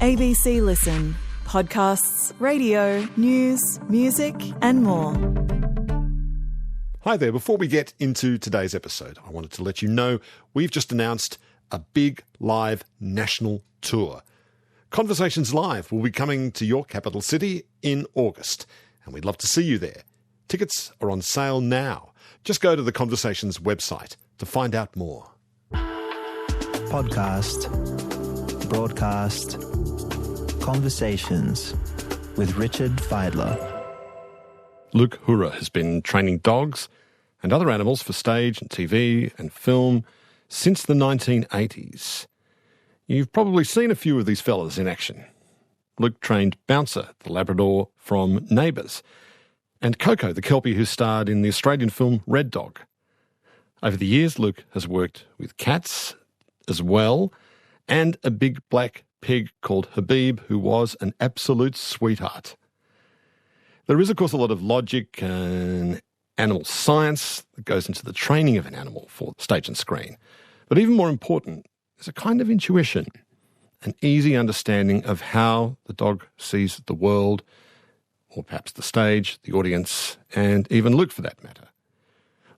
ABC Listen. Podcasts, radio, news, music and more. Hi there. Before we get into today's episode, I wanted to let you know we've just announced a big live national tour. Conversations Live will be coming to your capital city in August, and we'd love to see you there. Tickets are on sale now. Just go to the Conversations website to find out more. Podcast, broadcast, Conversations with Richard Feidler. Luke Hur has been training dogs and other animals for stage and TV and film since the 1980s. You've probably seen a few of these fellas in action. Luke trained Bouncer, the labrador from Neighbours, and Coco, the kelpie who starred in the Australian film Red Dog. Over the years, Luke has worked with cats as well, and a big black pig called Habib, who was an absolute sweetheart. There is, of course, a lot of logic and animal science that goes into the training of an animal for stage and screen. But even more important is a kind of intuition, an easy understanding of how the dog sees the world, or perhaps the stage, the audience, and even Luke for that matter.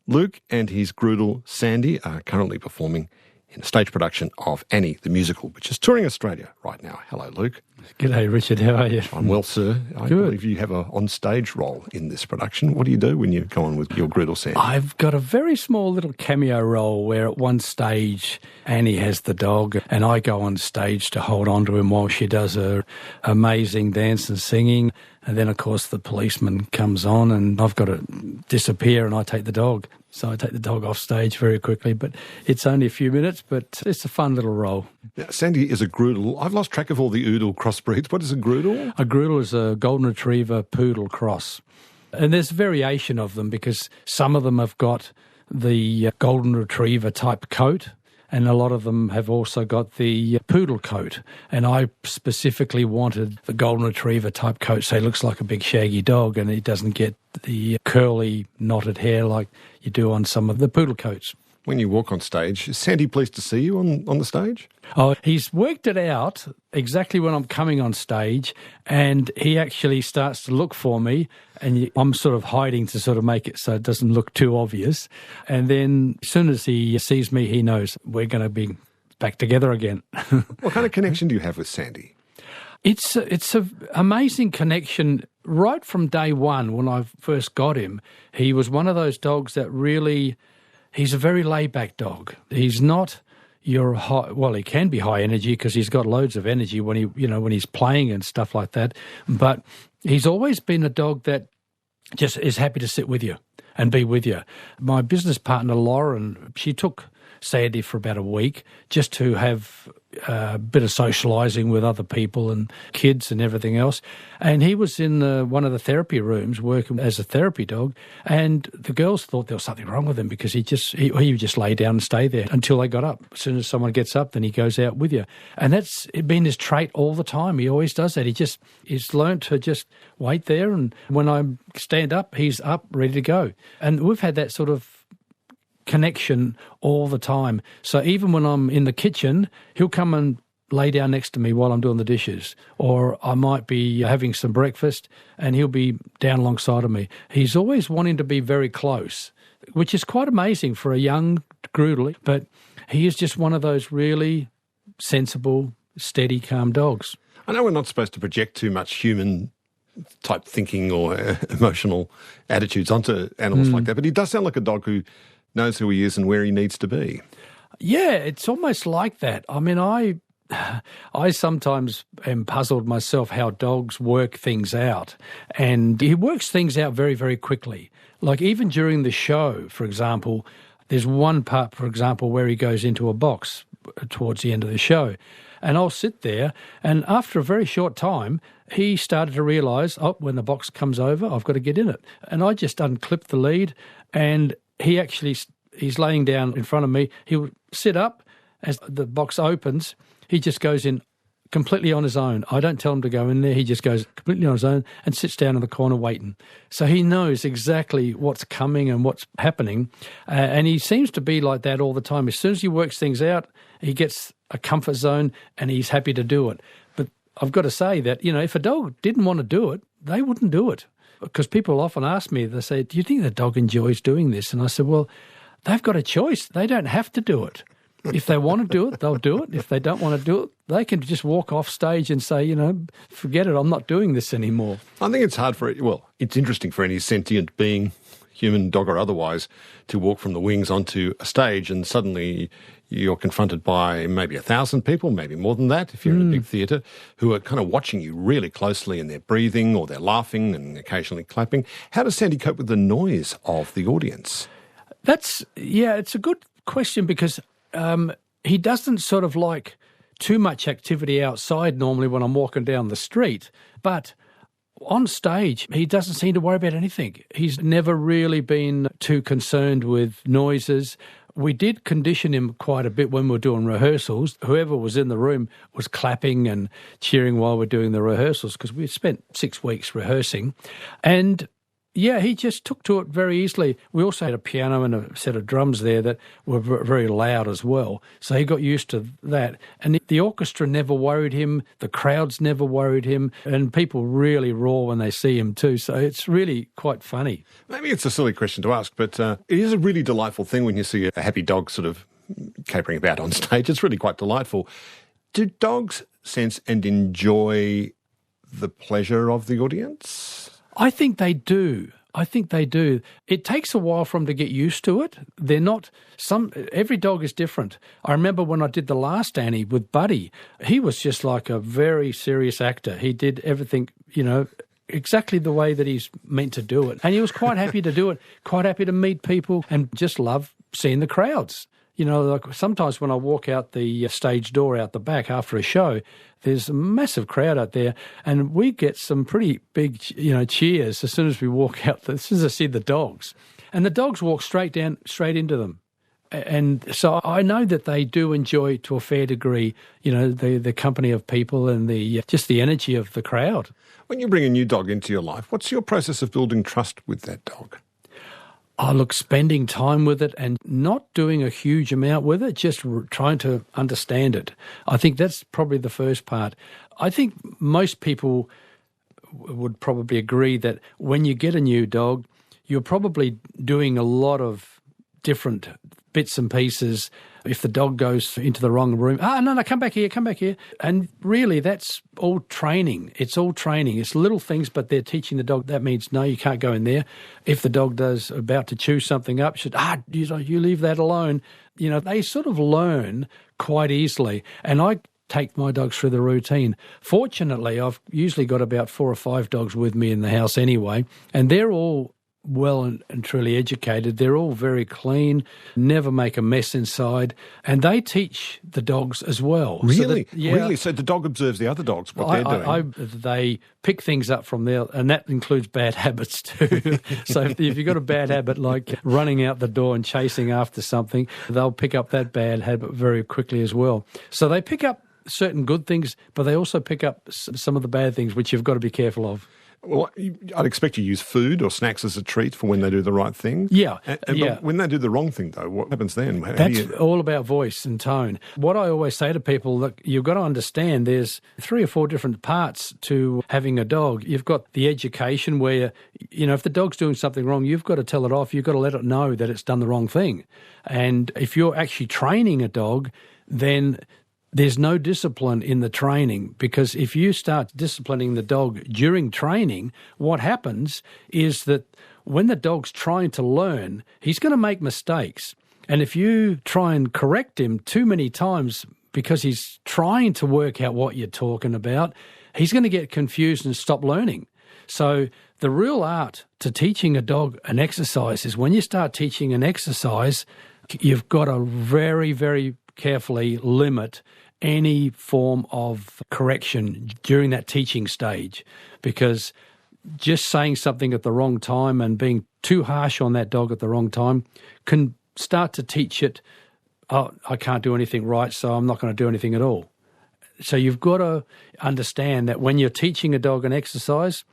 Luke and his Groodle, Sandy, are currently performing in a stage production of Annie, the musical, which is touring Australia right now. Hello, Luke. G'day, Richard. How are you? I'm well, sir. I believe you have an on-stage role in this production. What do you do when you go on with your Groodle, Sandy? I've got a very small little cameo role where at one stage Annie has the dog and I go on stage to hold on to him while she does her amazing dance and singing. And then, of course, the policeman comes on and I've got to disappear and I take the dog. So I take the dog off stage very quickly, but it's only a few minutes, but it's a fun little role. Now, Sandy is a Groodle. I've lost track of all the Oodle crossbreeds. What is a Groodle? A Groodle is a golden retriever poodle cross. And there's variation of them because some of them have got the golden retriever type coat, and a lot of them have also got the poodle coat. And I specifically wanted the golden retriever type coat so he looks like a big shaggy dog and he doesn't get the curly knotted hair like you do on some of the poodle coats. When you walk on stage, is Sandy pleased to see you on the stage? Oh, he's worked it out exactly when I'm coming on stage, and he actually starts to look for me, and I'm sort of hiding to sort of make it so it doesn't look too obvious. And then as soon as he sees me, he knows we're going to be back together again. What kind of connection do you have with Sandy? It's an amazing connection. Right from day one when I first got him, he was one of those dogs that really... He's a very laid-back dog. He's not your high... Well, he can be high energy because he's got loads of energy when when he's playing and stuff like that. But he's always been a dog that just is happy to sit with you and be with you. My business partner, Lauren, she took Sandy for about a week just to have a bit of socialising with other people and kids and everything else. And he was in one of the therapy rooms working as a therapy dog, and the girls thought there was something wrong with him because he would just lay down and stay there until they got up. As soon as someone gets up, then he goes out with you. And that's been his trait all the time. He always does that. He's learned to just wait there, and when I stand up, he's up, ready to go. And we've had that sort of connection all the time. So even when I'm in the kitchen, he'll come and lay down next to me while I'm doing the dishes, or I might be having some breakfast and he'll be down alongside of me. He's always wanting to be very close, which is quite amazing for a young Groodle, but he is just one of those really sensible, steady, calm dogs. I know we're not supposed to project too much human type thinking or emotional attitudes onto animals like that, but he does sound like a dog who knows who he is and where he needs to be. Yeah, it's almost like that. I mean, I sometimes am puzzled myself how dogs work things out. And he works things out very, very quickly. Like even during the show, for example, there's one part, for example, where he goes into a box towards the end of the show. And I'll sit there, and after a very short time, he started to realise, when the box comes over, I've got to get in it. And I just unclipped the lead, and he's laying down in front of me. He'll sit up as the box opens. He just goes in completely on his own. I don't tell him to go in there. He just goes completely on his own and sits down in the corner waiting. So he knows exactly what's coming and what's happening. And he seems to be like that all the time. As soon as he works things out, he gets a comfort zone and he's happy to do it. But I've got to say that, if a dog didn't want to do it, they wouldn't do it. Because people often ask me, they say, do you think the dog enjoys doing this? And I said, well, they've got a choice. They don't have to do it. If they want to do it, they'll do it. If they don't want to do it, they can just walk off stage and say, forget it, I'm not doing this anymore. I think it's hard it's interesting for any sentient being, human, dog or otherwise, to walk from the wings onto a stage and suddenly you're confronted by maybe 1,000 people, maybe more than that, if you're in a big theatre, who are kind of watching you really closely, and they're breathing or they're laughing and occasionally clapping. How does Sandy cope with the noise of the audience? It's a good question, because he doesn't sort of like too much activity outside normally when I'm walking down the street, but on stage, he doesn't seem to worry about anything. He's never really been too concerned with noises. We did condition him quite a bit when we were doing rehearsals. Whoever was in the room was clapping and cheering while we're doing the rehearsals, because we spent 6 weeks rehearsing. And he just took to it very easily. We also had a piano and a set of drums there that were very loud as well. So he got used to that. And the orchestra never worried him. The crowds never worried him. And people really roar when they see him too. So it's really quite funny. Maybe it's a silly question to ask, but it is a really delightful thing when you see a happy dog sort of capering about on stage. It's really quite delightful. Do dogs sense and enjoy the pleasure of the audience? I think they do. It takes a while for them to get used to it. Every dog is different. I remember when I did the last Annie with Buddy, he was just like a very serious actor. He did everything, exactly the way that he's meant to do it. And he was quite happy to do it, quite happy to meet people, and just love seeing the crowds. Like sometimes when I walk out the stage door out the back after a show, there's a massive crowd out there, and we get some pretty big, cheers as soon as we walk out, as soon as I see the dogs. And the dogs walk straight into them. And so I know that they do enjoy, to a fair degree, the company of people and just the energy of the crowd. When you bring a new dog into your life, what's your process of building trust with that dog? Spending time with it and not doing a huge amount with it, just trying to understand it. I think that's probably the first part. I think most people would probably agree that when you get a new dog, you're probably doing a lot of different bits and pieces. If the dog goes into the wrong room, no, come back here. And really, that's all training. It's all training. It's little things, but they're teaching the dog. That means, no, you can't go in there. If the dog does about to chew something up, you leave that alone. They sort of learn quite easily. And I take my dogs through the routine. Fortunately, I've usually got about 4 or 5 dogs with me in the house anyway, and they're all well and truly educated. They're all very clean, never make a mess inside, and they teach the dogs as well. Really? So Really? So the dog observes the other dogs, what they're doing? They pick things up from there, and that includes bad habits too. So if you've got a bad habit like running out the door and chasing after something, they'll pick up that bad habit very quickly as well. So they pick up certain good things, but they also pick up some of the bad things, which you've got to be careful of. Well, I'd expect you use food or snacks as a treat for when they do the right thing. Yeah. But when they do the wrong thing, though, what happens then? That's all about voice and tone. What I always say to people, look, you've got to understand there's 3 or 4 different parts to having a dog. You've got the education where, if the dog's doing something wrong, you've got to tell it off. You've got to let it know that it's done the wrong thing. And if you're actually training a dog, then there's no discipline in the training, because if you start disciplining the dog during training, what happens is that when the dog's trying to learn, he's going to make mistakes. And if you try and correct him too many times because he's trying to work out what you're talking about, he's going to get confused and stop learning. So the real art to teaching a dog an exercise is when you start teaching an exercise, you've got to very, very carefully limit any form of correction during that teaching stage, because just saying something at the wrong time and being too harsh on that dog at the wrong time can start to teach it, I can't do anything right, so I'm not going to do anything at all. So you've got to understand that when you're teaching a dog an exercise,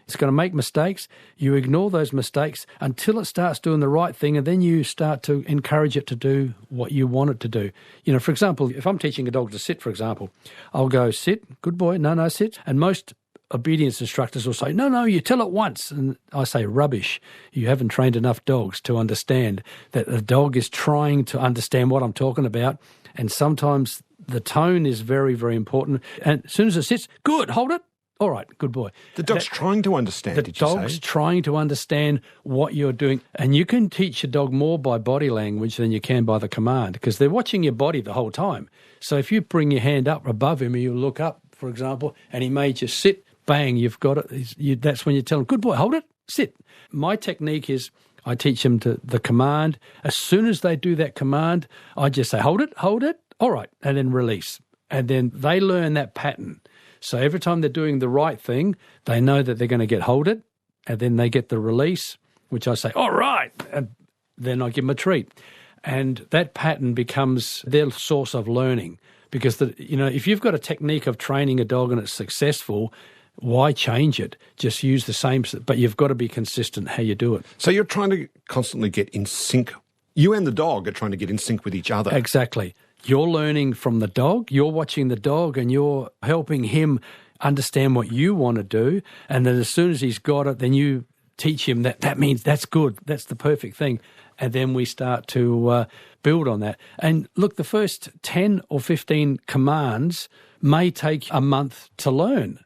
It's going to make mistakes. You ignore those mistakes until it starts doing the right thing, and then you start to encourage it to do what you want it to do. You know, for example, if I'm teaching a dog to sit, for example, I'll go, sit, good boy, no, sit. And most obedience instructors will say, no, you tell it once. And I say, rubbish. You haven't trained enough dogs to understand that the dog is trying to understand what I'm talking about. And sometimes the tone is very, very important. And as soon as it sits, good, hold it. All right, good boy. The dog's trying to understand, did you say? The dog's trying to understand what you're doing. And you can teach a dog more by body language than you can by the command, because they're watching your body the whole time. So if you bring your hand up above him and you look up, for example, and he may just sit, bang, you've got it. That's when you tell him, good boy, hold it, sit. My technique is I teach them to the command. As soon as they do that command, I just say, hold it, all right, and then release. And then they learn that pattern. So every time they're doing the right thing, they know that they're going to get hold it, and then they get the release, which I say, all right, and then I give them a treat. And that pattern becomes their source of learning, because, if you've got a technique of training a dog and it's successful, why change it? Just use the same, but you've got to be consistent how you do it. So you're trying to constantly get in sync. You and the dog are trying to get in sync with each other. Exactly. You're learning from the dog, you're watching the dog, and you're helping him understand what you want to do. And then as soon as he's got it, then you teach him that means that's good, that's the perfect thing. And then we start to build on that. And look, the first 10 or 15 commands may take a month to learn.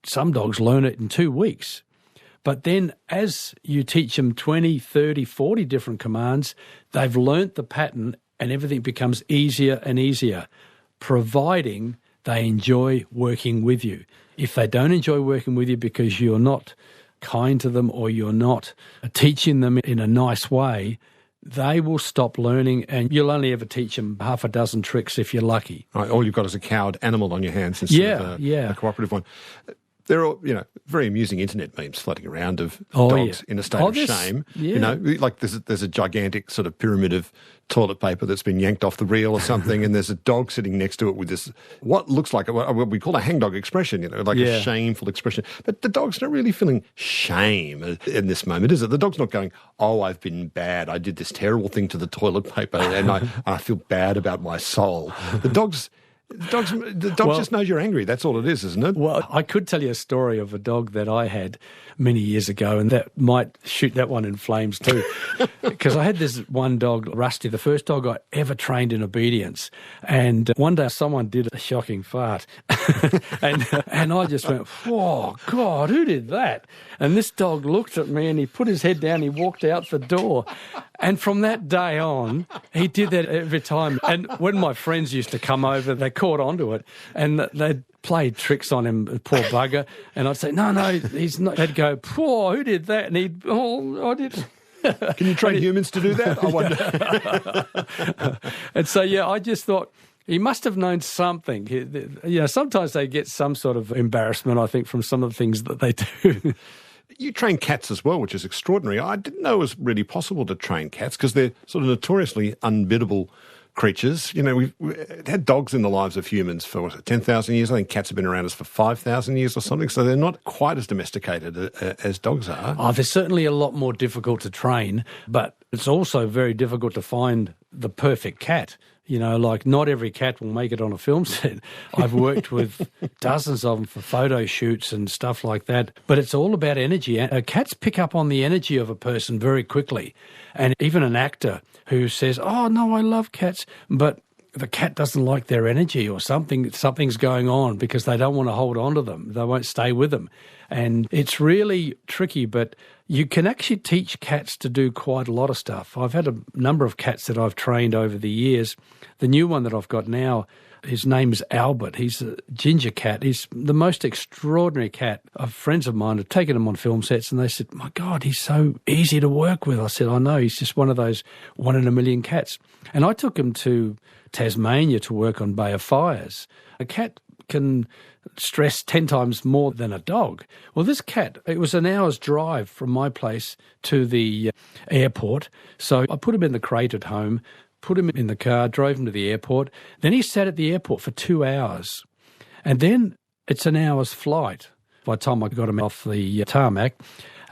Some dogs learn it in 2 weeks. But then as you teach them 20, 30, 40 different commands, they've learnt the pattern, and everything becomes easier and easier, providing they enjoy working with you. If they don't enjoy working with you because you're not kind to them or you're not teaching them in a nice way, they will stop learning, and you'll only ever teach them half a dozen tricks if you're lucky. Right, all you've got is a cowed animal on your hands instead of a cooperative one. There are, very amusing internet memes floating around of dogs in a state of shame. Yeah. Like there's a gigantic sort of pyramid of toilet paper that's been yanked off the reel or something, and there's a dog sitting next to it with this, what looks like what we call a hangdog expression, a shameful expression. But the dog's not really feeling shame in this moment, is it? The dog's not going, oh, I've been bad. I did this terrible thing to the toilet paper, and I feel bad about my soul. The dog just knows you're angry. That's all it is, isn't it? Well, I could tell you a story of a dog that I had many years ago, and that might shoot that one in flames too. Because I had this one dog, Rusty, the first dog I ever trained in obedience. And one day someone did a shocking fart. and I just went, oh, God, who did that? And this dog looked at me and he put his head down, he walked out the door. And from that day on, he did that every time. And when my friends used to come over, they caught onto it and they'd play tricks on him, poor bugger. And I'd say, no, he's not. They'd go, poor, who did that? And he'd, I did. Can you train humans to do that? I wonder. And so, I just thought, he must have known something. Sometimes they get some sort of embarrassment, I think, from some of the things that they do. You train cats as well, which is extraordinary. I didn't know it was really possible to train cats because they're sort of notoriously unbiddable creatures. We've had dogs in the lives of humans for 10,000 years. I think cats have been around us for 5,000 years or something, so they're not quite as domesticated as dogs are. Oh, they're certainly a lot more difficult to train, but it's also very difficult to find the perfect cat. Not every cat will make it on a film set. I've worked with dozens of them for photo shoots and stuff like that. But it's all about energy. Cats pick up on the energy of a person very quickly. And even an actor who says, oh, no, I love cats, but the cat doesn't like their energy or something's going on because they don't want to hold on to them. They won't stay with them. And it's really tricky, but you can actually teach cats to do quite a lot of stuff. I've had a number of cats that I've trained over the years. The new one that I've got now, his name's Albert. He's a ginger cat. He's the most extraordinary cat. Friends of mine have taken him on film sets and they said, my God, he's so easy to work with. I said, I know, he's just one of those 1 in a million cats. And I took him to Tasmania to work on Bay of Fires. A cat can stress 10 times more than a dog. Well, this cat, it was an hour's drive from my place to the airport. So I put him in the crate at home, put him in the car, drove him to the airport. Then he sat at the airport for 2 hours. And then it's an hour's flight. by the time I got him off the tarmac.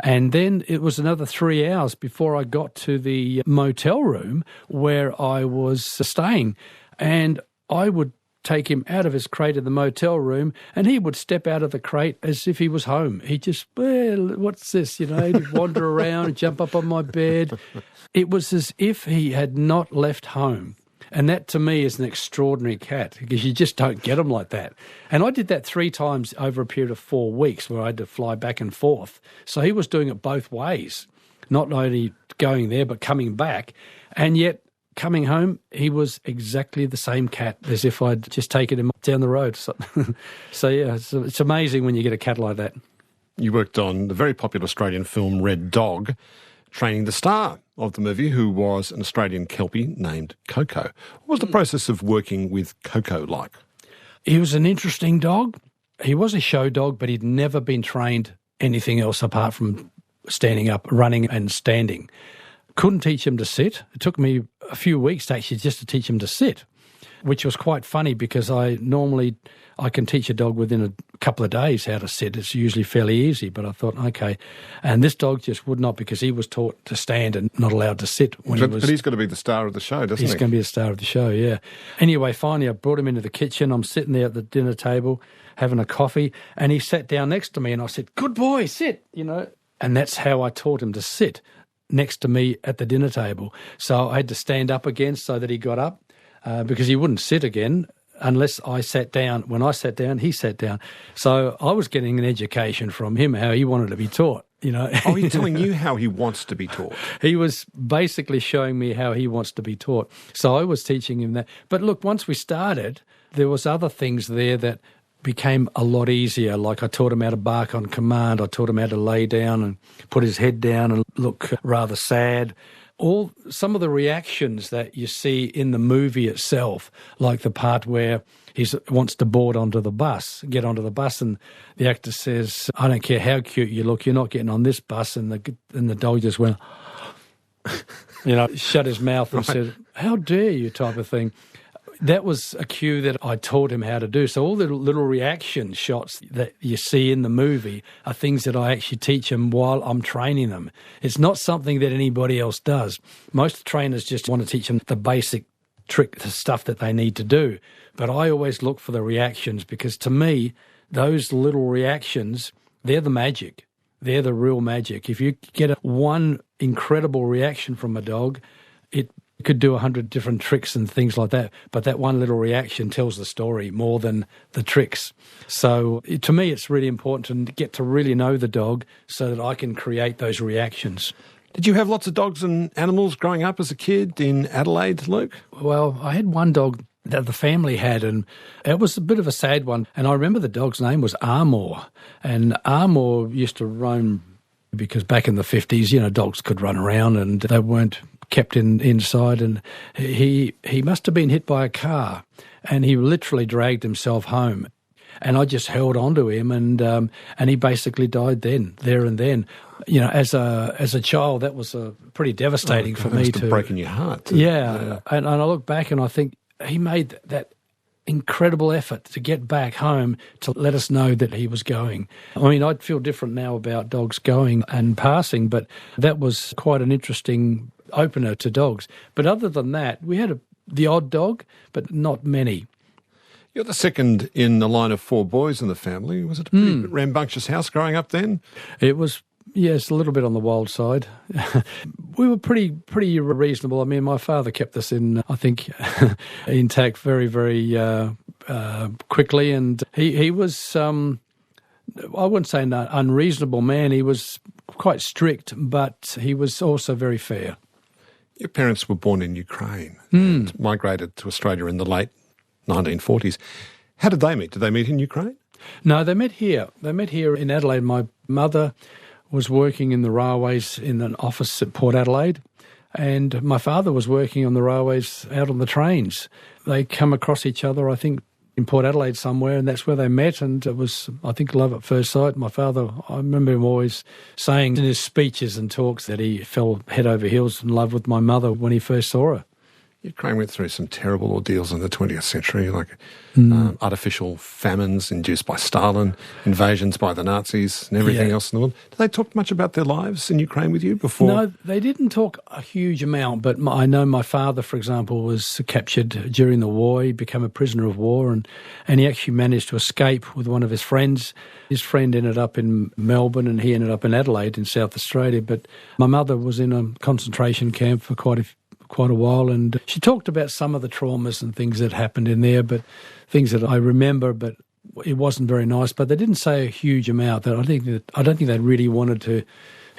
And then it was another 3 hours before I got to the motel room where I was staying. And I would take him out of his crate in the motel room, and he would step out of the crate as if he was home. He'd just, well, what's this? You know, he'd wander around, jump up on my bed. It was as if he had not left home. And that, to me, is an extraordinary cat, because you just don't get them like that. And I did that 3 times over a period of 4 weeks, where I had to fly back and forth. So he was doing it both ways, not only going there but coming back. And yet, coming home, he was exactly the same cat as if I'd just taken him down the road. So, yeah, it's amazing when you get a cat like that. You worked on the very popular Australian film Red Dog, training the star of the movie, who was an Australian kelpie named Coco. What was the process of working with Coco like? He was an interesting dog. He was a show dog, but he'd never been trained anything else apart from standing up, running and standing. Couldn't teach him to sit. It took me a few weeks actually just to teach him to sit, which was quite funny, because I can teach a dog within a couple of days how to sit. It's usually fairly easy, but I thought, okay. And this dog just would not, because he was taught to stand and not allowed to sit. But he's got to be the star of the show, doesn't he? He's going to be the star of the show, yeah. Anyway, finally I brought him into the kitchen. I'm sitting there at the dinner table having a coffee, and he sat down next to me, and I said, good boy, sit, you know. And that's how I taught him to sit next to me at the dinner table. So I had to stand up again so that he got up, because he wouldn't sit again unless I sat down. When I sat down, he sat down. So I was getting an education from him, how he wanted to be taught, you know. Oh, he's telling you how he wants to be taught. He was basically showing me how he wants to be taught. So I was teaching him that. But look, once we started, there was other things there that became a lot easier. Like I taught him how to bark on command. I taught him how to lay down and put his head down and look rather sad. Some of the reactions that you see in the movie itself, like the part where he wants to get onto the bus, and the actor says, I don't care how cute you look, you're not getting on this bus. And the dog just went, you know, shut his mouth and said, how dare you, type of thing. That was a cue that I taught him how to do. So all the little reaction shots that you see in the movie are things that I actually teach him while I'm training them. It's not something that anybody else does. Most trainers just want to teach them the basic trick, the stuff that they need to do. But I always look for the reactions, because to me, those little reactions, they're the magic. They're the real magic. If you get one incredible reaction from a dog, it could do 100 different tricks and things like that, but that one little reaction tells the story more than the tricks. So to me, it's really important to get to really know the dog so that I can create those reactions. Did you have lots of dogs and animals growing up as a kid in Adelaide, Luke? Well, I had one dog that the family had, and it was a bit of a sad one. And I remember the dog's name was Armour, and Armour used to roam, because back in the 50s, you know, dogs could run around and they weren't kept inside, and he must have been hit by a car, and he literally dragged himself home. And I just held on to him, and he basically died there and then. You know, as a child, that was pretty devastating for me too. Breaking your heart. Yeah. And I look back and I think he made that incredible effort to get back home to let us know that he was going. I mean, I'd feel different now about dogs going and passing, but that was quite an interesting opener to dogs. But other than that, we had the odd dog, but not many. You're the second in the line of 4 boys in the family. Was it a pretty rambunctious house growing up then? It was, yes, a little bit on the wild side. We were pretty reasonable. I mean, my father kept us in, I think, intact very, very quickly. And he was, I wouldn't say an unreasonable man. He was quite strict, but he was also very fair. Your parents were born in Ukraine and migrated to Australia in the late 1940s. How did they meet? Did they meet in Ukraine? No, they met here. They met here in Adelaide. My mother was working in the railways in an office at Port Adelaide, and my father was working on the railways out on the trains. They come across each other, I think, in Port Adelaide somewhere, and that's where they met, and it was, I think, love at first sight. My father, I remember him always saying in his speeches and talks that he fell head over heels in love with my mother when he first saw her. Ukraine went through some terrible ordeals in the 20th century, like artificial famines induced by Stalin, invasions by the Nazis, and everything else in the world. Did they talk much about their lives in Ukraine with you before? No, they didn't talk a huge amount, but I know my father, for example, was captured during the war. He became a prisoner of war, and he actually managed to escape with one of his friends. His friend ended up in Melbourne, and he ended up in Adelaide in South Australia. But my mother was in a concentration camp for quite a while, and she talked about some of the traumas and things that happened in there, but things that I remember, but it wasn't very nice. But they didn't say a huge amount. I don't think they really wanted to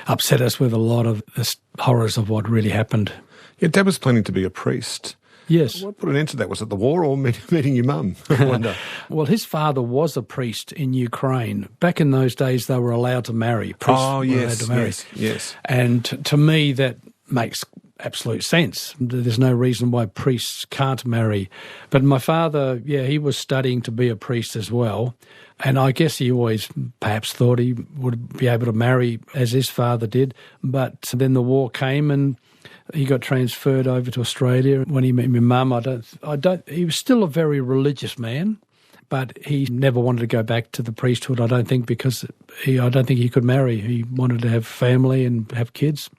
upset us with a lot of the horrors of what really happened. Your dad was planning to be a priest. Yes. What put an end to that? Was it the war or meeting your mum? I wonder. Well, his father was a priest in Ukraine. Back in those days, they were allowed to marry. Priests were allowed to marry. Yes. And to me, that makes absolute sense. There's no reason why priests can't marry. But my father, he was studying to be a priest as well. And I guess he always perhaps thought he would be able to marry as his father did. But then the war came and he got transferred over to Australia. When he met my mum, he was still a very religious man, but he never wanted to go back to the priesthood, I don't think, because I don't think he could marry. He wanted to have family and have kids.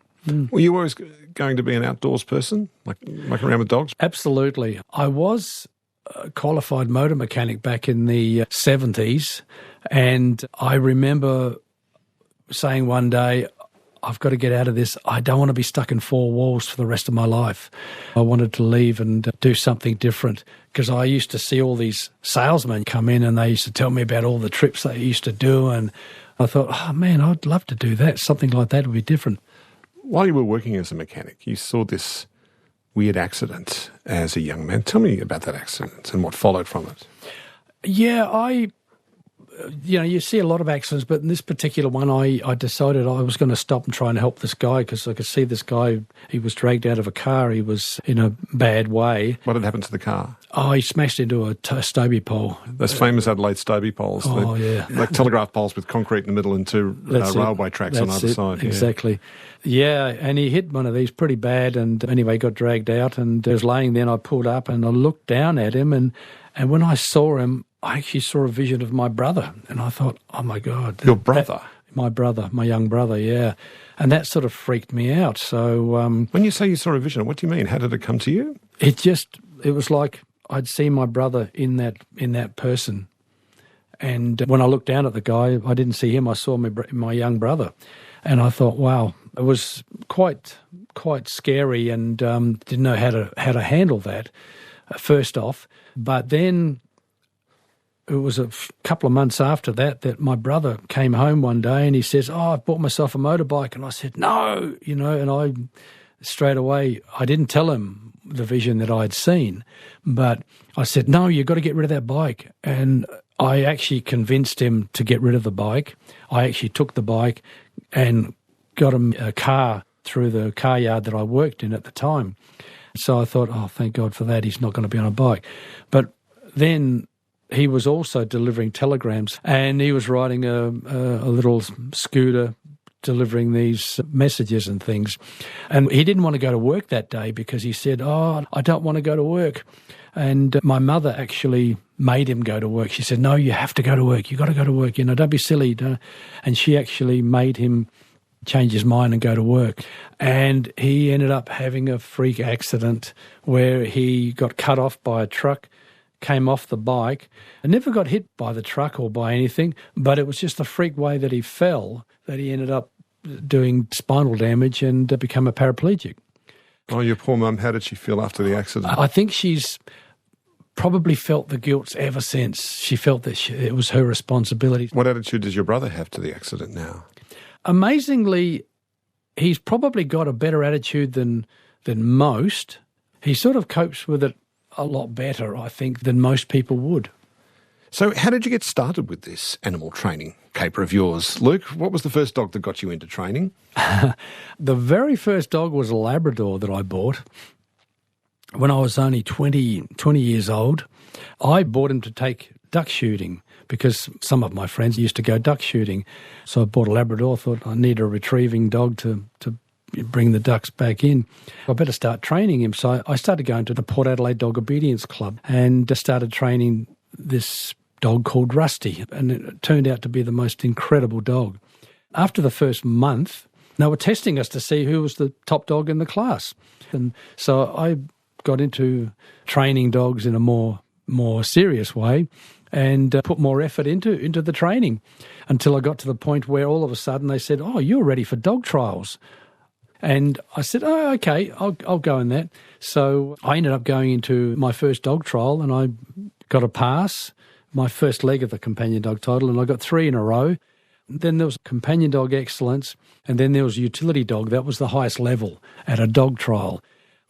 Were you always going to be an outdoors person, like around with dogs? Absolutely. I was a qualified motor mechanic back in the 70s, and I remember saying one day, I've got to get out of this. I don't want to be stuck in four walls for the rest of my life. I wanted to leave and do something different, because I used to see all these salesmen come in and they used to tell me about all the trips they used to do, and I thought, oh man, I'd love to do that. Something like that would be different. While you were working as a mechanic, you saw this weird accident as a young man. Tell me about that accident and what followed from it. Yeah, you see a lot of accidents, but in this particular one, I decided I was going to stop and try and help this guy, because I could see this guy, he was dragged out of a car. He was in a bad way. What had happened to the car? Oh, he smashed into a Stobie pole. Those famous Adelaide Stobie poles. Oh, yeah. Like telegraph poles with concrete in the middle and two railway tracks on either side. Exactly. Yeah, and he hit one of these pretty bad, and anyway, he got dragged out, and I was laying there, and I pulled up and I looked down at him, and when I saw him, I actually saw a vision of my brother, and I thought, oh my God. Your brother? My brother, my young brother, yeah. And that sort of freaked me out. So when you say you saw a vision, what do you mean? How did it come to you? It was like I'd seen my brother in that person. And when I looked down at the guy, I didn't see him, I saw my young brother. And I thought, wow, it was quite scary, and didn't know how to handle that, first off. But then it was a couple of months after that my brother came home one day and he says, oh, I've bought myself a motorbike. And I said, no, and I straight away, I didn't tell him the vision that I'd seen, but I said, no, you've got to get rid of that bike. And I actually convinced him to get rid of the bike. I actually took the bike and got him a car through the car yard that I worked in at the time. So I thought, oh, thank God for that. He's not going to be on a bike. But then he was also delivering telegrams, and he was riding a little scooter delivering these messages and things. And he didn't want to go to work that day because he said, oh, I don't want to go to work. And my mother actually made him go to work. She said, no, you have to go to work. You got to go to work. Don't be silly. And she actually made him change his mind and go to work. And he ended up having a freak accident where he got cut off by a truck, came off the bike, and never got hit by the truck or by anything, but it was just the freak way that he fell that he ended up doing spinal damage and become a paraplegic. Oh, your poor mum, how did she feel after the accident? I think she's probably felt the guilt ever since. She felt that it was her responsibility. What attitude does your brother have to the accident now? Amazingly, he's probably got a better attitude than most. He sort of copes with it a lot better, I think, than most people would. So how did you get started with this animal training caper of yours? Luke, what was the first dog that got you into training? The very first dog was a Labrador that I bought when I was only 20 years old. I bought him to take duck shooting because some of my friends used to go duck shooting. So I bought a Labrador, thought I need a retrieving dog to bring the ducks back in. I better start training him. So I started going to the Port Adelaide Dog Obedience Club and started training this dog called Rusty, and it turned out to be the most incredible dog. After the first month, they were testing us to see who was the top dog in the class. And so I got into training dogs in a more serious way and put more effort into the training until I got to the point where all of a sudden they said, "Oh, you're ready for dog trials." And I said, "Oh, okay, I'll go in that." So I ended up going into my first dog trial and I got a pass, my first leg of the companion dog title, and I got 3 in a row. Then there was companion dog excellence, and then there was utility dog. That was the highest level at a dog trial.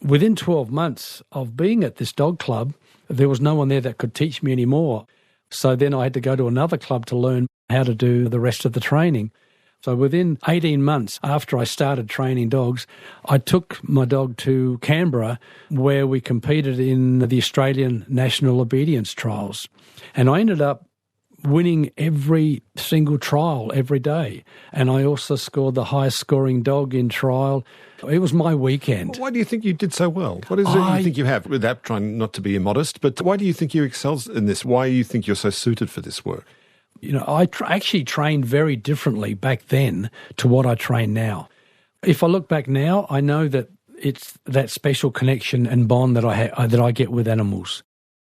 Within 12 months of being at this dog club, there was no one there that could teach me anymore. So then I had to go to another club to learn how to do the rest of the training. So within 18 months after I started training dogs, I took my dog to Canberra where we competed in the Australian National Obedience Trials. And I ended up winning every single trial every day. And I also scored the highest scoring dog in trial. It was my weekend. Why do you think you did so well? What is it you think you have? Without trying not to be immodest, but why do you think you excel in this? Why do you think you're so suited for this work? You know, I actually trained very differently back then to what I train now. If I look back now, I know that it's that special connection and bond that I get with animals.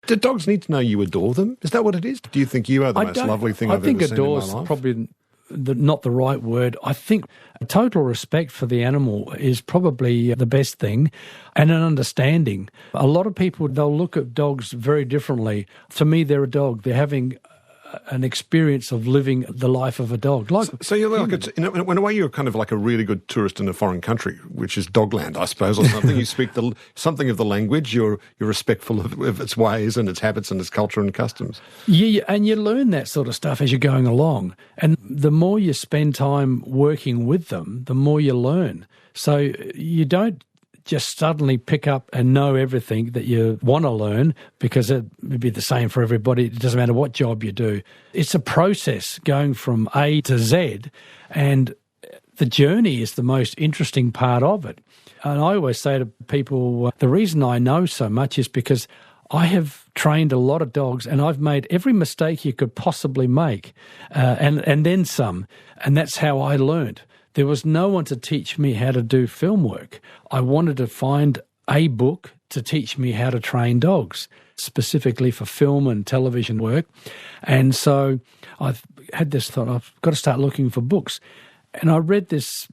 Do dogs need to know you adore them? Is that what it is? Do you think you are the most lovely thing I've ever seen in my life? I think adore is probably not the right word. I think total respect for the animal is probably the best thing, and an understanding. A lot of people, they'll look at dogs very differently. To me, they're a dog. They're having an experience of living the life of a dog. So you're like, in a way, you're kind of like a really good tourist in a foreign country, which is dogland, I suppose, or something. You speak something of the language. You're respectful of its ways and its habits and its culture and customs. Yeah, and you learn that sort of stuff as you're going along. And the more you spend time working with them, the more you learn. So you don't just suddenly pick up and know everything that you want to learn, because it would be the same for everybody. It doesn't matter what job you do. It's a process going from A to Z, and the journey is the most interesting part of it. And I always say to people, the reason I know so much is because I have trained a lot of dogs and I've made every mistake you could possibly make, and then some. And that's how I learned. There was no one to teach me how to do film work. I wanted to find a book to teach me how to train dogs, specifically for film and television work. And so I've had this thought, I've got to start looking for books. And I read this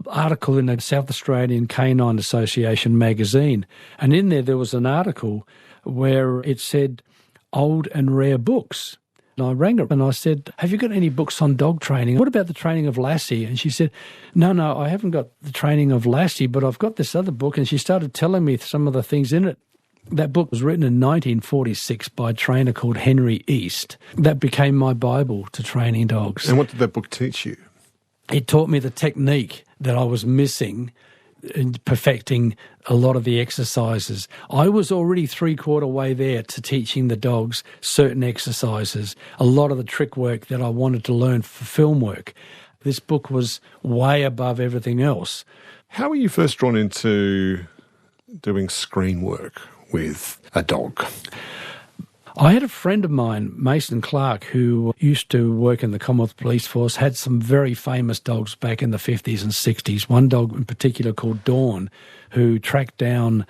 article in the South Australian Canine Association magazine. And in there was an article where it said old and rare books. And I rang her and I said, "Have you got any books on dog training? What about the training of Lassie?" And she said, No, I haven't got the training of Lassie, but I've got this other book. And she started telling me some of the things in it. That book was written in 1946 by a trainer called Henry East. That became my Bible to training dogs. And what did that book teach you? It taught me the technique that I was missing in perfecting a lot of the exercises. I was already 3/4 way there to teaching the dogs certain exercises, a lot of the trick work that I wanted to learn for film work. This book was way above everything else. How were you first drawn into doing screen work with a dog? I had a friend of mine, Mason Clark, who used to work in the Commonwealth Police Force, had some very famous dogs back in the 50s and 60s. One dog in particular called Dawn, who tracked down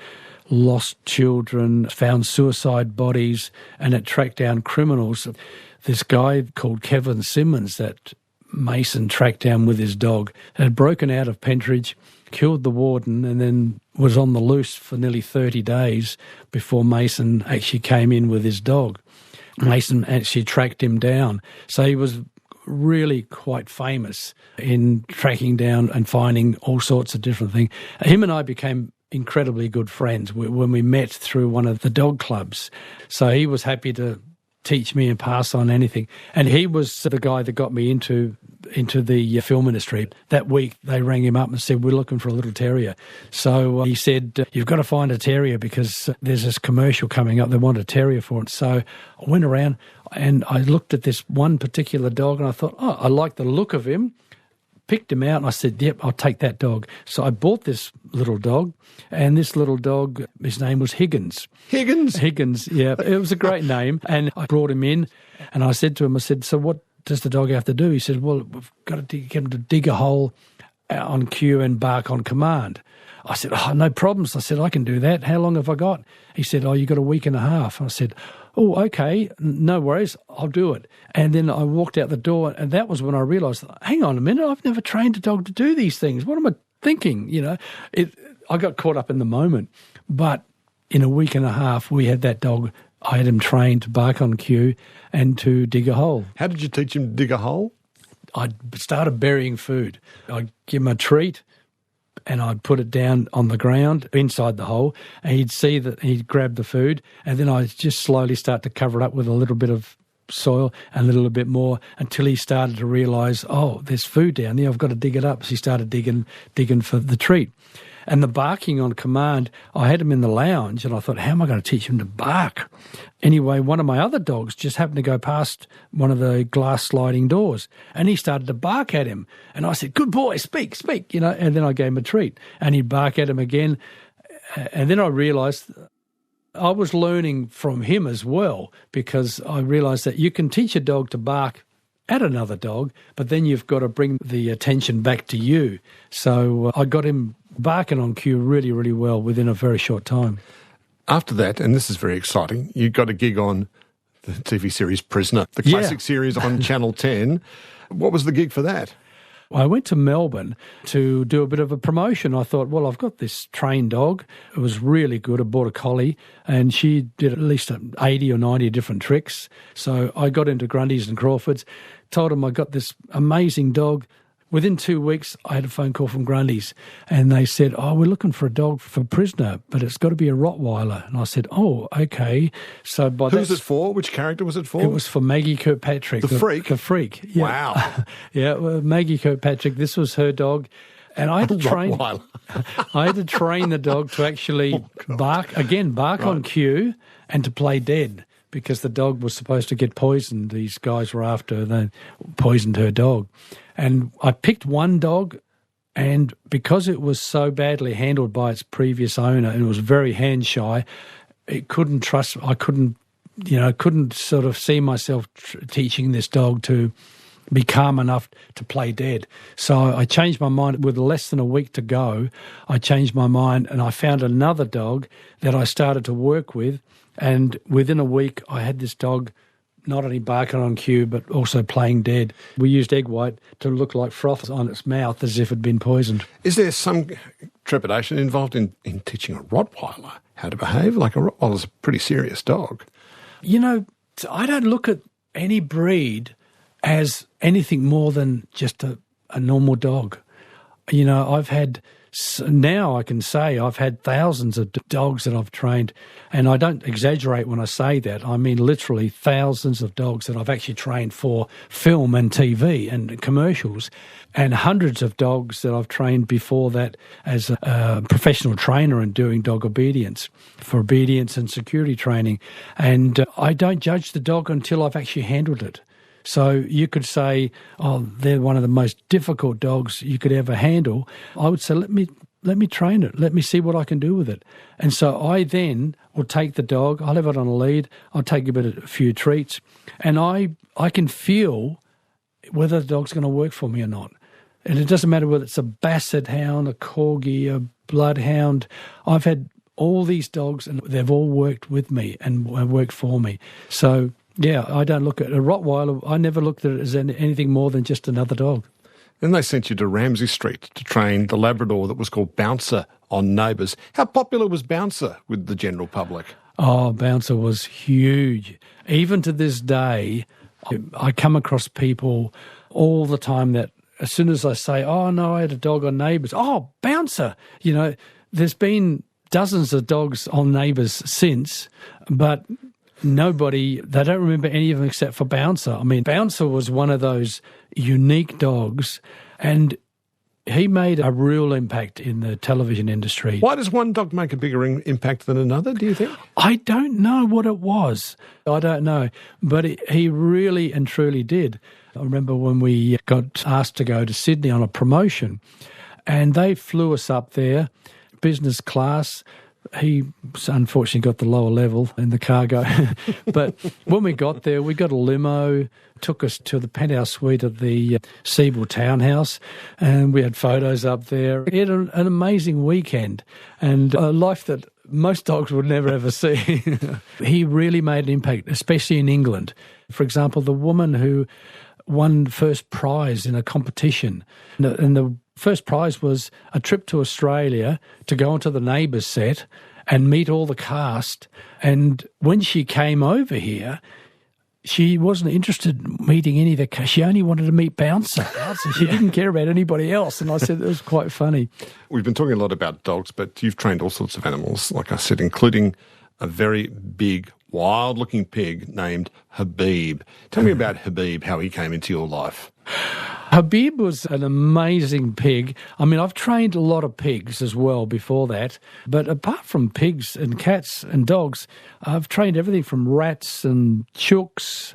lost children, found suicide bodies, and it tracked down criminals. This guy called Kevin Simmons that Mason tracked down with his dog had broken out of Pentridge, killed the warden, and then was on the loose for nearly 30 days before Mason actually came in with his dog. Mason actually tracked him down. So he was really quite famous in tracking down and finding all sorts of different things. Him and I became incredibly good friends when we met through one of the dog clubs. So he was happy to teach me and pass on anything. And he was the guy that got me into the film industry. That week they rang him up and said, "We're looking for a little terrier." So he said, "You've got to find a terrier because there's this commercial coming up. They want a terrier for it." So I went around and I looked at this one particular dog and I thought, I like the look of him, picked him out and I said, yep, I'll take that dog. So I bought this little dog, and this little dog, his name was Higgins. Higgins, yeah. It was a great name. And I brought him in and I said to him, so what does the dog have to do? He said, well, we've got to get him to dig a hole on cue and bark on command. I said, oh, no problems. I said, I can do that. How long have I got? He said, oh, you've got a week and a half. I said, oh, okay, no worries, I'll do it. And then I walked out the door, and that was when I realised, hang on a minute, I've never trained a dog to do these things. What am I thinking? I got caught up in the moment. But in a week and a half, we had that dog. I had him trained to bark on cue and to dig a hole. How did you teach him to dig a hole? I started burying food. I'd give him a treat, and I'd put it down on the ground inside the hole, and he'd see that he'd grab the food, and then I'd just slowly start to cover it up with a little bit of soil and a little bit more until he started to realise, oh, there's food down there, I've got to dig it up. So he started digging for the treat. And the barking on command, I had him in the lounge, and I thought, how am I going to teach him to bark? Anyway, one of my other dogs just happened to go past one of the glass sliding doors, and he started to bark at him. And I said, good boy, speak, and then I gave him a treat. And he'd bark at him again. And then I realised I was learning from him as well, because I realised that you can teach a dog to bark at another dog, but then you've got to bring the attention back to you. So I got him barking on cue really, really well within a very short time. After that, and this is very exciting, you got a gig on the TV series Prisoner, the classic series on Channel 10. What was the gig for that? I went to Melbourne to do a bit of a promotion. I thought, well, I've got this trained dog. It was really good. I bought a collie, and she did at least 80 or 90 different tricks. So I got into Grundy's and Crawford's, told them I got this amazing dog. Within 2 weeks, I had a phone call from Grundy's, and they said, oh, we're looking for a dog for Prisoner, but it's got to be a Rottweiler. And I said, oh, okay. So Who's it for? Which character was it for? It was for Maggie Kirkpatrick. The freak? The freak, yeah. Wow. Yeah, well, Maggie Kirkpatrick, this was her dog. And I had to train I had to train the dog to actually bark on cue and to play dead, because the dog was supposed to get poisoned. These guys were after, they poisoned her dog. And I picked one dog, and because it was so badly handled by its previous owner and it was very hand shy, I couldn't sort of see myself teaching this dog to be calm enough to play dead. So I changed my mind. With less than a week to go, I changed my mind, and I found another dog that I started to work with. And within a week, I had this dog not only barking on cue, but also playing dead. We used egg white to look like froth on its mouth as if it had been poisoned. Is there some trepidation involved in teaching a Rottweiler how to behave? Like, a Rottweiler's a pretty serious dog. I don't look at any breed as anything more than just a normal dog. Now I can say I've had thousands of dogs that I've trained, and I don't exaggerate when I say that. I mean literally thousands of dogs that I've actually trained for film and TV and commercials, and hundreds of dogs that I've trained before that as a professional trainer and doing dog obedience and security training. And I don't judge the dog until I've actually handled it. So you could say, oh, they're one of the most difficult dogs you could ever handle. I would say, let me train it. Let me see what I can do with it. And so I then will take the dog, I'll have it on a lead, I'll take a few treats, and I can feel whether the dog's going to work for me or not. And it doesn't matter whether it's a basset hound, a corgi, a bloodhound. I've had all these dogs, and they've all worked with me and worked for me. So yeah, I don't look at a Rottweiler. I never looked at it as anything more than just another dog. Then they sent you to Ramsay Street to train the labrador that was called Bouncer on Neighbours. How popular was Bouncer with the general public? Oh, Bouncer was huge. Even to this day, I come across people all the time that as soon as I say, oh, no, I had a dog on Neighbours, oh, Bouncer. There's been dozens of dogs on Neighbours since, but they don't remember any of them except for Bouncer. I mean, Bouncer was one of those unique dogs, and he made a real impact in the television industry. Why does one dog make a bigger impact than another, do you think? I don't know what it was. I don't know. But he really and truly did. I remember when we got asked to go to Sydney on a promotion, and they flew us up there, business class. He unfortunately got the lower level in the cargo. But when we got there, we got a limo, took us to the penthouse suite of the Siebel townhouse, and we had photos up there. He had an amazing weekend and a life that most dogs would never ever see. He really made an impact, especially in England. For example, the woman who won first prize in a competition, and the first prize was a trip to Australia to go onto the Neighbours set and meet all the cast. And when she came over here, she wasn't interested in meeting any of the cast. She only wanted to meet Bouncer. She didn't care about anybody else. And I said it was quite funny. We've been talking a lot about dogs, but you've trained all sorts of animals, like I said, including a very big, wild-looking pig named Habib. Tell me about Habib, how he came into your life. Habib was an amazing pig. I mean, I've trained a lot of pigs as well before that, but apart from pigs and cats and dogs, I've trained everything from rats and chooks.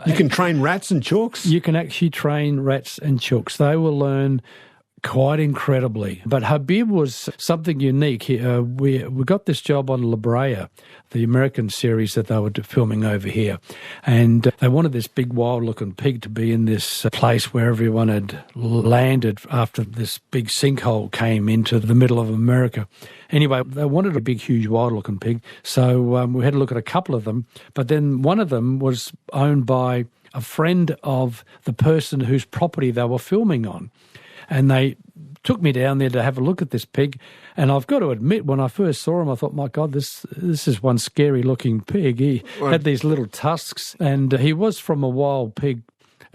You can train rats and chooks? You can actually train rats and chooks. They will learn quite incredibly. But Habib was something unique. We got this job on La Brea, the American series that they were filming over here. And they wanted this big wild-looking pig to be in this place where everyone had landed after this big sinkhole came into the middle of America. Anyway, they wanted a big, huge, wild-looking pig. So we had a look at a couple of them. But then one of them was owned by a friend of the person whose property they were filming on. And they took me down there to have a look at this pig. And I've got to admit, when I first saw him, I thought, my God, this is one scary-looking pig. He had these little tusks, and he was from a wild pig.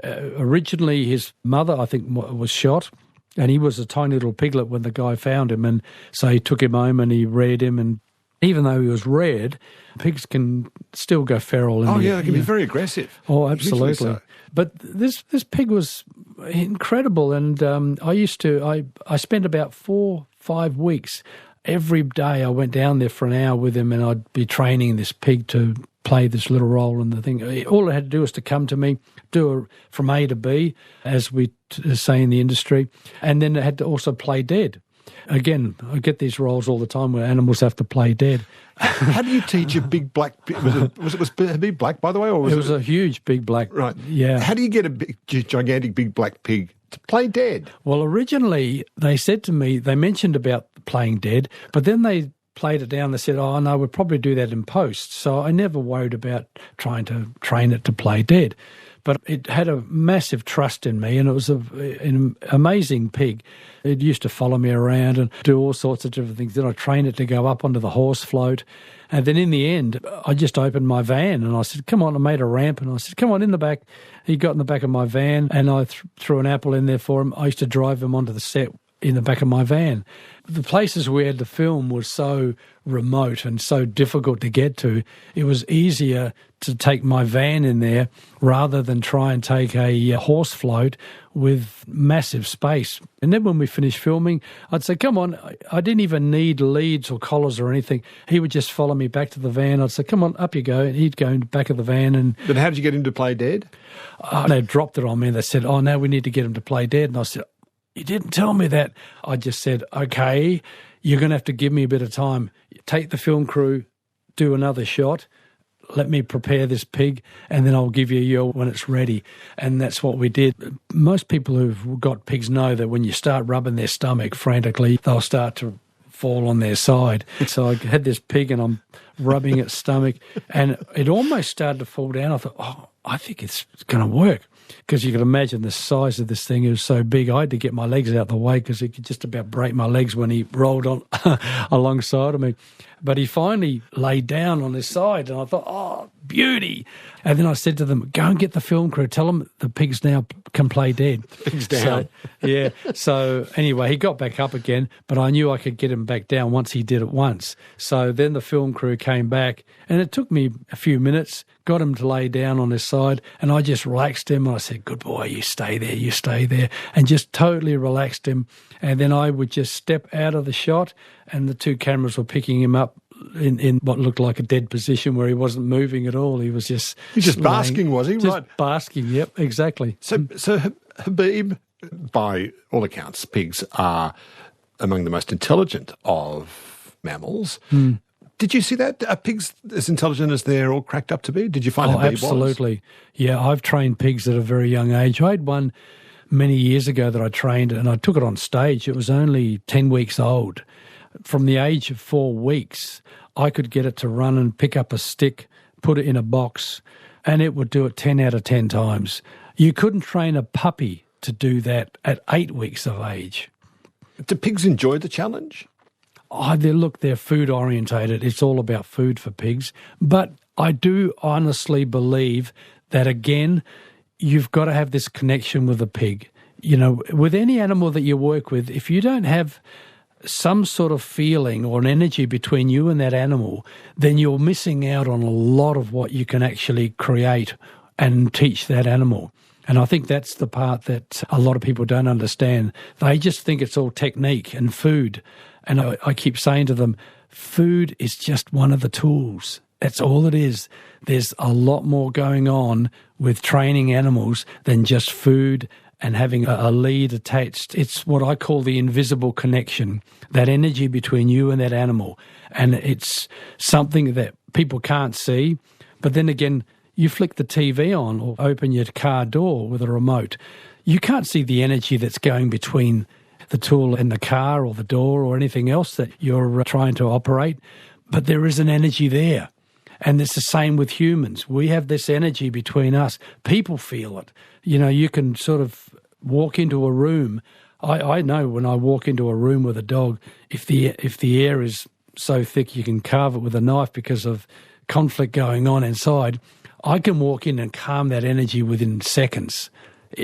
Originally, his mother, I think, was shot, and he was a tiny little piglet when the guy found him. And so he took him home and he reared him. And even though he was reared, pigs can still go feral. They can be very aggressive. Oh, absolutely. So. But this pig was incredible, and I spent about 4-5 weeks. Every day I went down there for an hour with him, and I'd be training this pig to play this little role in the thing. All it had to do was to come to me, from A to B, as we say in the industry, and then it had to also play dead. Again, I get these roles all the time where animals have to play dead. How do you teach a big black pig? Was it big black, by the way? Or it was a huge big black. Right. Yeah. How do you get a gigantic big black pig to play dead? Well, originally they said to me, they mentioned about playing dead, but then they played it down. They said, oh, no, we'll probably do that in post. So I never worried about trying to train it to play dead. But it had a massive trust in me, and it was an amazing pig. It used to follow me around and do all sorts of different things. Then I trained it to go up onto the horse float. And then in the end, I just opened my van and I said, come on, I made a ramp. And I said, come on in the back. He got in the back of my van and I threw an apple in there for him. I used to drive him onto the set in the back of my van. The places we had to film were so remote and so difficult to get to. It was easier to take my van in there rather than try and take a horse float with massive space. And then when we finished filming, I'd say, come on, I didn't even need leads or collars or anything. He would just follow me back to the van. I'd say, come on, up you go. And he'd go in the back of the van. And then how did you get him to play dead? They dropped it on me and they said, oh, now we need to get him to play dead. And I said, you didn't tell me that. I just said, okay, you're going to have to give me a bit of time. Take the film crew, do another shot, let me prepare this pig, and then I'll give you a yell when it's ready. And that's what we did. Most people who've got pigs know that when you start rubbing their stomach frantically, they'll start to fall on their side. So I had this pig and I'm rubbing its stomach, and it almost started to fall down. I thought, oh, I think it's going to work. Because you can imagine the size of this thing. It was so big, I had to get my legs out the way because he could just about break my legs when he rolled on alongside of me. But he finally laid down on his side, and I thought, oh, beauty. And then I said to them, go and get the film crew. Tell them the pigs now can play dead. Pigs down. So anyway, he got back up again, but I knew I could get him back down once he did it once. So then the film crew came back, and it took me a few minutes, got him to lay down on his side, and I just relaxed him. And I said, good boy, you stay there, and just totally relaxed him. And then I would just step out of the shot, and the two cameras were picking him up in what looked like a dead position where he wasn't moving at all. He was just basking, was he? Just Right. basking, yep, exactly. So Habib, by all accounts, pigs are among the most intelligent of mammals. Did you see that? Are pigs as intelligent as they're all cracked up to be? Did you find Habib was? Absolutely. Yeah, I've trained pigs at a very young age. I had one many years ago that I trained, and I took it on stage. It was only 10 weeks old. From the age of 4 weeks, I could get it to run and pick up a stick, put it in a box, and it would do it 10 out of 10 times. You couldn't train a puppy to do that at 8 weeks of age. Do pigs enjoy the challenge? They're food orientated. It's all about food for pigs. But I do honestly believe that, again, you've got to have this connection with a pig. You know, with any animal that you work with, if you don't have some sort of feeling or an energy between you and that animal, then you're missing out on a lot of what you can actually create and teach that animal. And I think that's the part that a lot of people don't understand. They just think it's all technique and food. And I keep saying to them, food is just one of the tools. That's all it is. There's a lot more going on with training animals than just food and having a lead attached. It's what I call the invisible connection, that energy between you and that animal. And it's something that people can't see. But then again, you flick the TV on or open your car door with a remote, you can't see the energy that's going between the tool and the car or the door or anything else that you're trying to operate, but there is an energy there. And it's the same with humans. We have this energy between us. People feel it. You know, you can sort of walk into a room. I know when I walk into a room with a dog, if the air is so thick you can carve it with a knife because of conflict going on inside, I can walk in and calm that energy within seconds,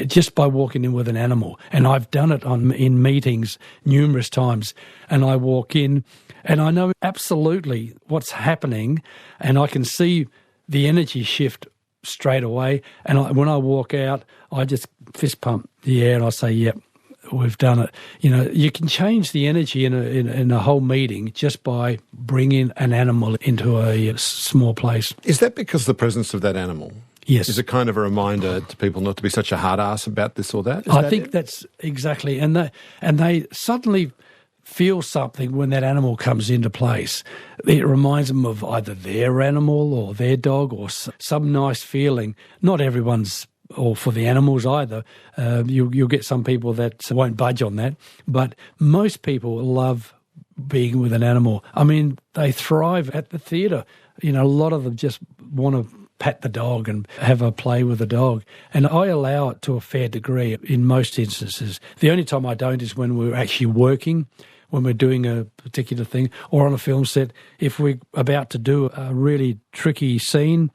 just by walking in with an animal. And I've done it in meetings numerous times. And I walk in and I know absolutely what's happening, and I can see the energy shift straight away. And when I walk out, I just fist pump the air and I say, yep, we've done it. You know, you can change the energy in a whole meeting just by bringing an animal into a small place. Is that because the presence of that animal is a kind of a reminder to people not to be such a hard ass about this or that? I think that's exactly, and they suddenly feel something when that animal comes into place. It reminds them of either their animal or their dog or some nice feeling. Not everyone's, or for the animals either. You'll get some people that won't budge on that, but most people love being with an animal. I mean, they thrive at the theatre. You know, a lot of them just want to pat the dog and have a play with the dog. And I allow it to a fair degree in most instances. The only time I don't is when we're actually working, when we're doing a particular thing, or on a film set. If we're about to do a really tricky scene,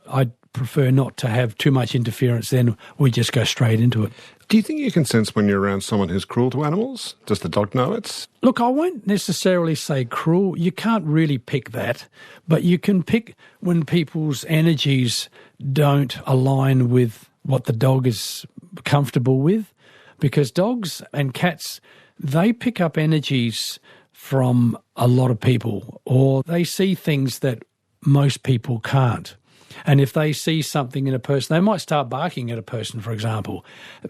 I prefer not to have too much interference. Then we just go straight into it. Do you think you can sense when you're around someone who's cruel to animals? Does the dog know it? Look, I won't necessarily say cruel. You can't really pick that, but you can pick when people's energies don't align with what the dog is comfortable with, because dogs and cats, they pick up energies from a lot of people, or they see things that most people can't. And if they see something in a person, they might start barking at a person, for example,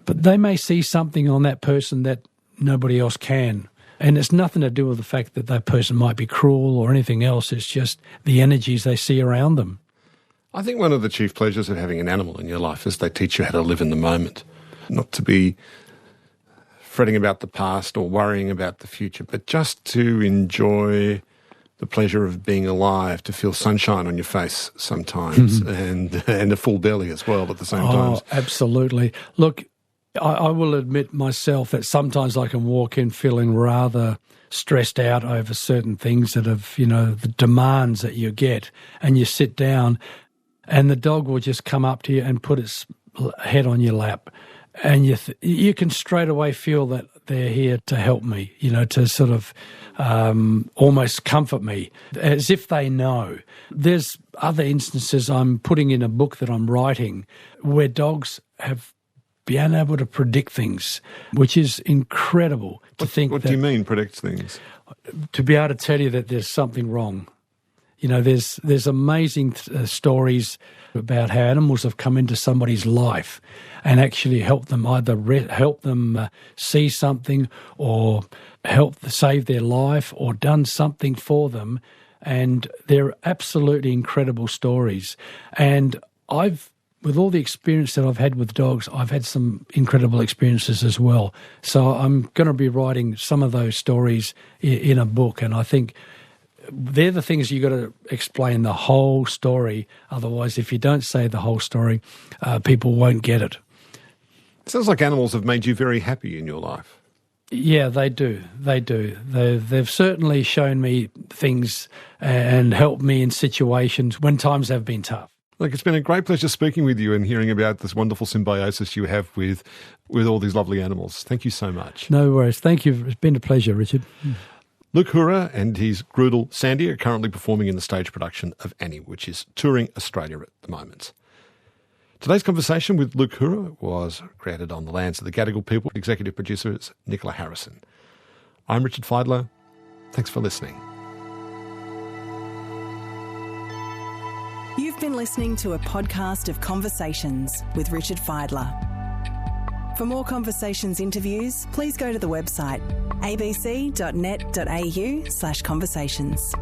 but they may see something on that person that nobody else can. And it's nothing to do with the fact that that person might be cruel or anything else. It's just the energies they see around them. I think one of the chief pleasures of having an animal in your life is they teach you how to live in the moment, not to be fretting about the past or worrying about the future, but just to enjoy the pleasure of being alive, to feel sunshine on your face sometimes, and a full belly as well at the same time. Oh, absolutely. Look, I will admit myself that sometimes I can walk in feeling rather stressed out over certain things that have, you know, the demands that you get, and you sit down and the dog will just come up to you and put its head on your lap, and you can straight away feel that they're here to help me, you know, to sort of almost comfort me, as if they know. There's other instances I'm putting in a book that I'm writing where dogs have being able to predict things, which is incredible to think. What do you mean, predict things? To be able to tell you that there's something wrong. You know, there's amazing stories about how animals have come into somebody's life and actually helped them see something or help save their life or done something for them. And they're absolutely incredible stories. And with all the experience that I've had with dogs, I've had some incredible experiences as well. So I'm going to be writing some of those stories in a book, and I think they're the things you've got to explain the whole story. Otherwise, if you don't say the whole story, people won't get it. Sounds like animals have made you very happy in your life. Yeah, they do. They've certainly shown me things and helped me in situations when times have been tough. Look, it's been a great pleasure speaking with you and hearing about this wonderful symbiosis you have with all these lovely animals. Thank you so much. No worries. Thank you. It's been a pleasure, Richard. Luke Hur and his Groodle Sandy are currently performing in the stage production of Annie, which is touring Australia at the moment. Today's conversation with Luke Hur was created on the lands of the Gadigal people. Executive producer is Nicola Harrison. I'm Richard Feidler. Thanks for listening. You've been listening to a podcast of Conversations with Richard Feidler. For more Conversations interviews, please go to the website abc.net.au/conversations.